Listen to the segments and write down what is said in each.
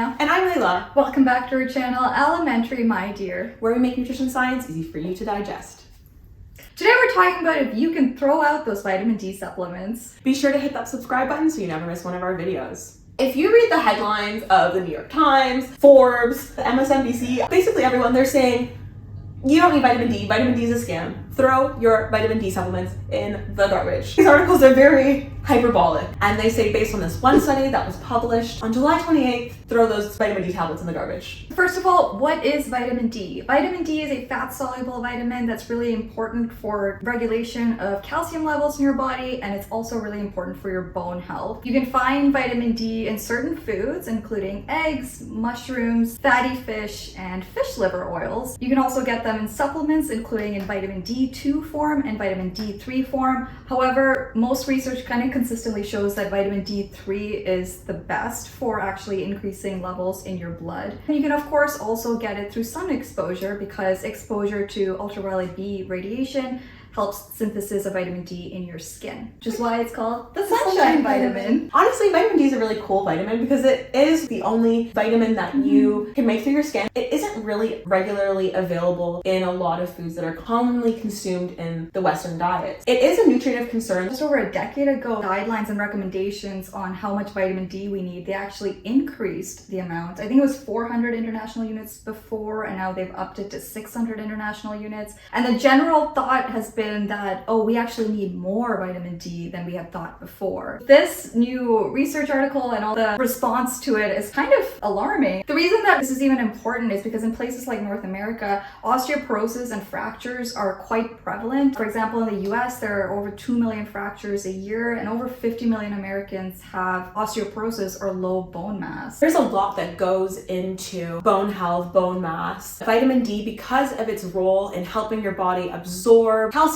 Khurana. And I'm Layla. Welcome back to our channel, Elementary My Dear, where we make nutrition science easy for you to digest. Today we're talking about if you can throw out those vitamin D supplements. Be sure to hit that subscribe button so you never miss one of our videos. If you read the headlines of the New York Times, Forbes, the MSNBC, basically everyone, they're saying, you don't need vitamin D. Vitamin D is a scam. Throw your vitamin D supplements in the garbage. These articles are very hyperbolic, and they say based on this one study that was published on July 28th, throw those vitamin D tablets in the garbage. First of all, what is vitamin D? Vitamin D is a fat-soluble vitamin that's really important for regulation of calcium levels in your body, and it's also really important for your bone health. You can find vitamin D in certain foods, including eggs, mushrooms, fatty fish, and fish liver oils. You can also get them in supplements, including in vitamin D2 form and vitamin D3 form. However, most research kind of consistently shows that vitamin D3 is the best for actually increasing levels in your blood. And you can of course also get it through sun exposure, because exposure to ultraviolet B radiation helps synthesis of vitamin D in your skin, which is why it's called the sunshine vitamin. Honestly, vitamin D is a really cool vitamin because it is the only vitamin that you can make through your skin. It isn't really regularly available in a lot of foods that are commonly consumed in the Western diet. It is a nutrient of concern. Just over a decade ago, guidelines and recommendations on how much vitamin D we need, they actually increased the amount. I think it was 400 international units before, and now they've upped it to 600 international units. And the general thought has been that, oh, we actually need more vitamin D than we had thought before. This new research article and all the response to it is kind of alarming. The reason that this is even important is because in places like North America, osteoporosis and fractures are quite prevalent. For example, in the US, there are over 2 million fractures a year, and over 50 million Americans have osteoporosis or low bone mass. There's a lot that goes into bone health, bone mass. Vitamin D, because of its role in helping your body absorb calcium,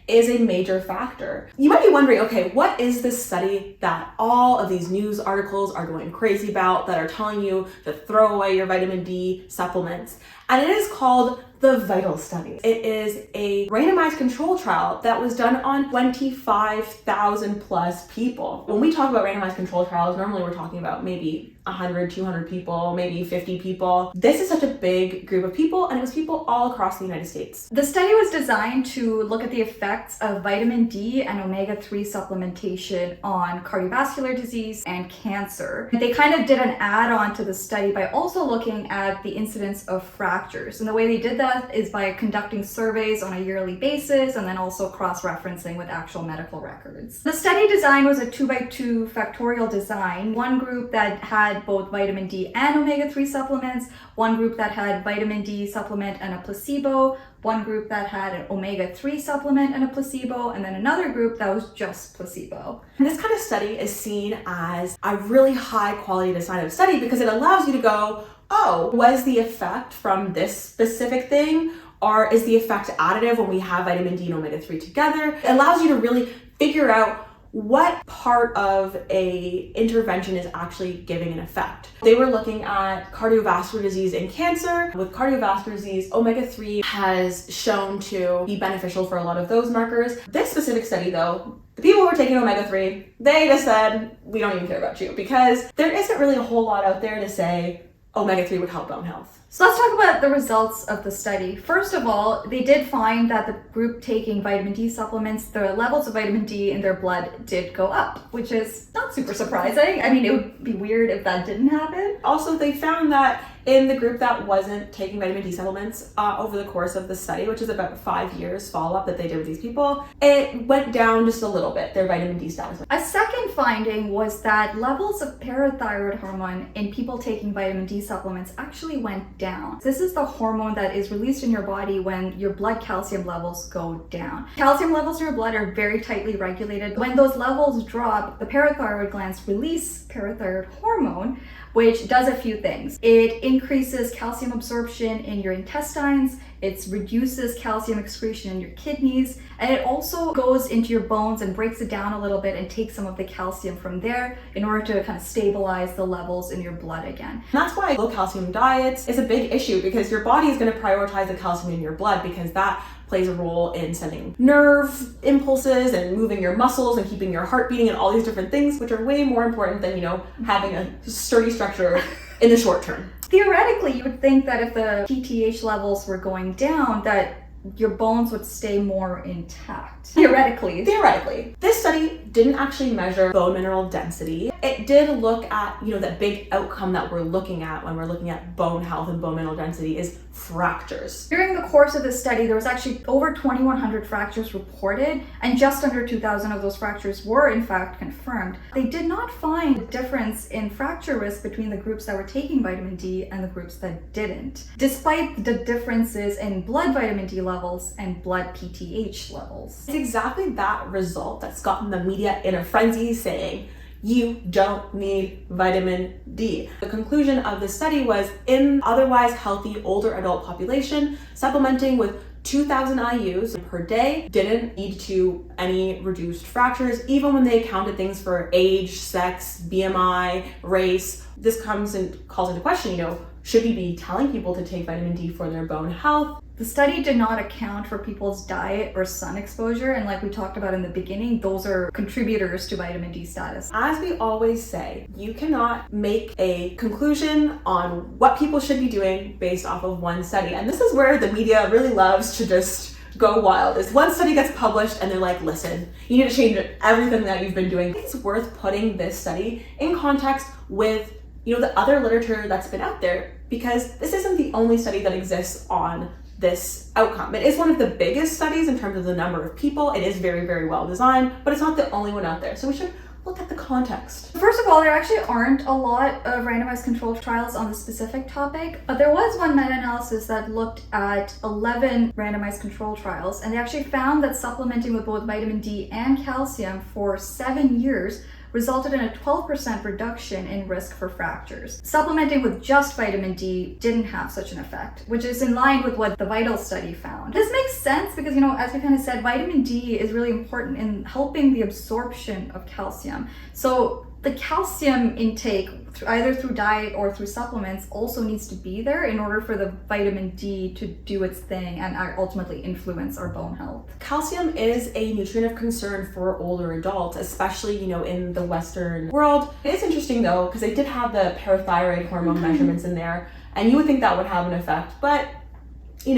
is a major factor. You might be wondering, okay, what is this study that all of these news articles are going crazy about, that are telling you to throw away your vitamin D supplements? And it is called the VITAL study. It is a randomized control trial that was done on 25,000 plus people. When we talk about randomized control trials, normally we're talking about maybe 100, 200 people, maybe 50 people. This is such a big group of people, and it was people all across the United States. The study was designed to look at the effects of vitamin D and omega-3 supplementation on cardiovascular disease and cancer. They kind of did an add-on to the study by also looking at the incidence of fractures. And the way they did that is by conducting surveys on a yearly basis and then also cross-referencing with actual medical records. The study design was a 2x2 factorial design. One group that had both vitamin D and omega-3 supplements, one group that had vitamin D supplement and a placebo, one group that had an omega-3 supplement and a placebo, and then another group that was just placebo. And this kind of study is seen as a really high quality design of study because it allows you to go, oh, was the effect from this specific thing, or is the effect additive when we have vitamin D and omega-3 together? It allows you to really figure out what part of a intervention is actually giving an effect. They were looking at cardiovascular disease and cancer. With cardiovascular disease, omega-3 has shown to be beneficial for a lot of those markers. This specific study though, the people who were taking omega-3, they just said, we don't even care about you, because there isn't really a whole lot out there to say omega-3 would help bone health. So let's talk about the results of the study. First of all, they did find that the group taking vitamin D supplements, the levels of vitamin D in their blood did go up, which is not super surprising. I mean, it would be weird if that didn't happen. Also, they found that in the group that wasn't taking vitamin D supplements over the course of the study, which is about 5 years follow-up that they did with these people, it went down just a little bit, their vitamin D status. A second finding was that levels of parathyroid hormone in people taking vitamin D supplements actually went down. This is the hormone that is released in your body when your blood calcium levels go down. Calcium levels in your blood are very tightly regulated. When those levels drop, the parathyroid glands release parathyroid hormone, which does a few things. It increases calcium absorption in your intestines, it reduces calcium excretion in your kidneys, and it also goes into your bones and breaks it down a little bit and takes some of the calcium from there in order to kind of stabilize the levels in your blood again. And that's why low calcium diets is a big issue, because your body is going to prioritize the calcium in your blood, because that plays a role in sending nerve impulses and moving your muscles and keeping your heart beating and all these different things, which are way more important than, having a sturdy structure in the short term. Theoretically, you would think that if the PTH levels were going down, that your bones would stay more intact. Theoretically. This study didn't actually measure bone mineral density. It did look at, that big outcome that we're looking at when we're looking at bone health and bone mineral density is fractures. During the course of this study, there was actually over 2,100 fractures reported, and just under 2,000 of those fractures were in fact confirmed. They did not find a difference in fracture risk between the groups that were taking vitamin D and the groups that didn't, despite the differences in blood vitamin D levels and blood PTH levels. It's exactly that result that's gotten the media in a frenzy saying, you don't need vitamin D. The conclusion of the study was, in otherwise healthy older adult population, supplementing with 2,000 IUs per day didn't lead to any reduced fractures, even when they accounted things for age, sex, BMI, race. This calls into question, should we be telling people to take vitamin D for their bone health? The study did not account for people's diet or sun exposure, and like we talked about in the beginning, those are contributors to vitamin D status. As we always say, you cannot make a conclusion on what people should be doing based off of one study, and this is where the media really loves to just go wild. Is one study gets published and they're like, listen, you need to change everything that you've been doing. It's worth putting this study in context with the other literature that's been out there, because this isn't the only study that exists on this outcome. It is one of the biggest studies in terms of the number of people. It is very, very well designed, but it's not the only one out there. So we should look at the context. First of all, there actually aren't a lot of randomized controlled trials on this specific topic, but there was one meta-analysis that looked at 11 randomized controlled trials, and they actually found that supplementing with both vitamin D and calcium for 7 years resulted in a 12% reduction in risk for fractures. Supplementing with just vitamin D didn't have such an effect, which is in line with what the VITAL study found. This makes sense because, as we kind of said, vitamin D is really important in helping the absorption of calcium. So the calcium intake, either through diet or through supplements, also needs to be there in order for the vitamin D to do its thing and ultimately influence our bone health. Calcium is a nutrient of concern for older adults, especially, in the Western world. It is interesting though, because they did have the parathyroid hormone measurements in there, and you would think that would have an effect, but we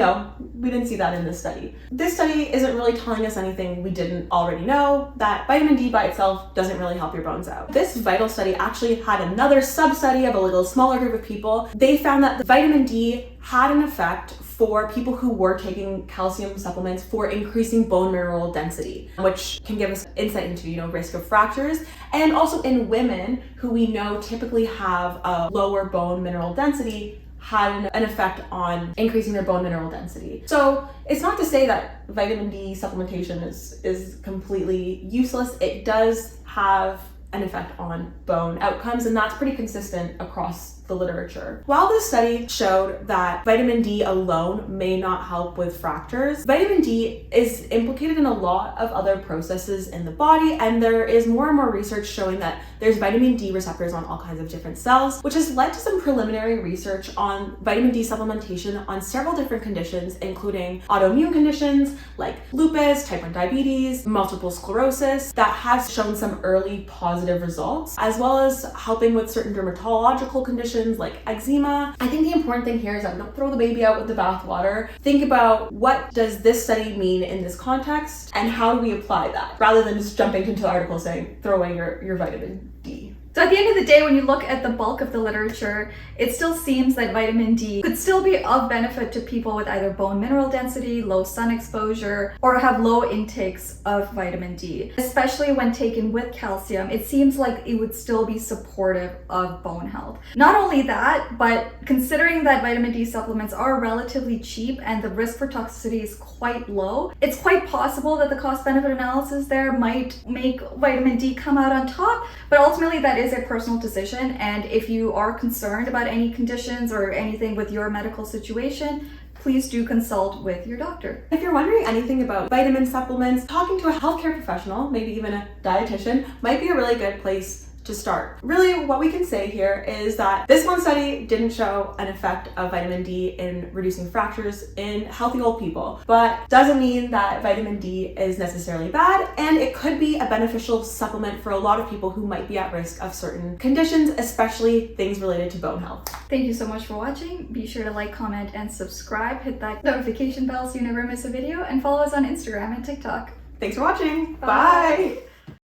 didn't see that in this study. This study isn't really telling us anything we didn't already know, that vitamin D by itself doesn't really help your bones out. This VITAL study actually had another sub-study of a little smaller group of people. They found that the vitamin D had an effect for people who were taking calcium supplements for increasing bone mineral density, which can give us insight into, risk of fractures. And also in women who we know typically have a lower bone mineral density, had an effect on increasing their bone mineral density. So it's not to say that vitamin D supplementation is completely useless. It does have an effect on bone outcomes, and that's pretty consistent across the literature. While this study showed that vitamin D alone may not help with fractures, vitamin D is implicated in a lot of other processes in the body, and there is more and more research showing that there's vitamin D receptors on all kinds of different cells, which has led to some preliminary research on vitamin D supplementation on several different conditions, including autoimmune conditions like lupus, type 1 diabetes, multiple sclerosis, that has shown some early positive results, as well as helping with certain dermatological conditions like eczema. I think the important thing here is that we don't throw the baby out with the bathwater. Think about, what does this study mean in this context, and how do we apply that, rather than just jumping into the article saying throw away your vitamin D. So at the end of the day, when you look at the bulk of the literature, it still seems that vitamin D could still be of benefit to people with either bone mineral density, low sun exposure, or have low intakes of vitamin D. Especially when taken with calcium, it seems like it would still be supportive of bone health. Not only that, but considering that vitamin D supplements are relatively cheap and the risk for toxicity is quite low, it's quite possible that the cost-benefit analysis there might make vitamin D come out on top, but ultimately that is a personal decision, and if you are concerned about any conditions or anything with your medical situation, please do consult with your doctor. If you're wondering anything about vitamin supplements, talking to a healthcare professional, maybe even a dietitian, might be a really good place to start. Really, what we can say here is that this one study didn't show an effect of vitamin D in reducing fractures in healthy old people, but doesn't mean that vitamin D is necessarily bad, and it could be a beneficial supplement for a lot of people who might be at risk of certain conditions, especially things related to bone health. Thank you so much for watching. Be sure to like, comment, and subscribe. Hit that notification bell so you never miss a video, and follow us on Instagram and TikTok. Thanks for watching. Bye. Bye.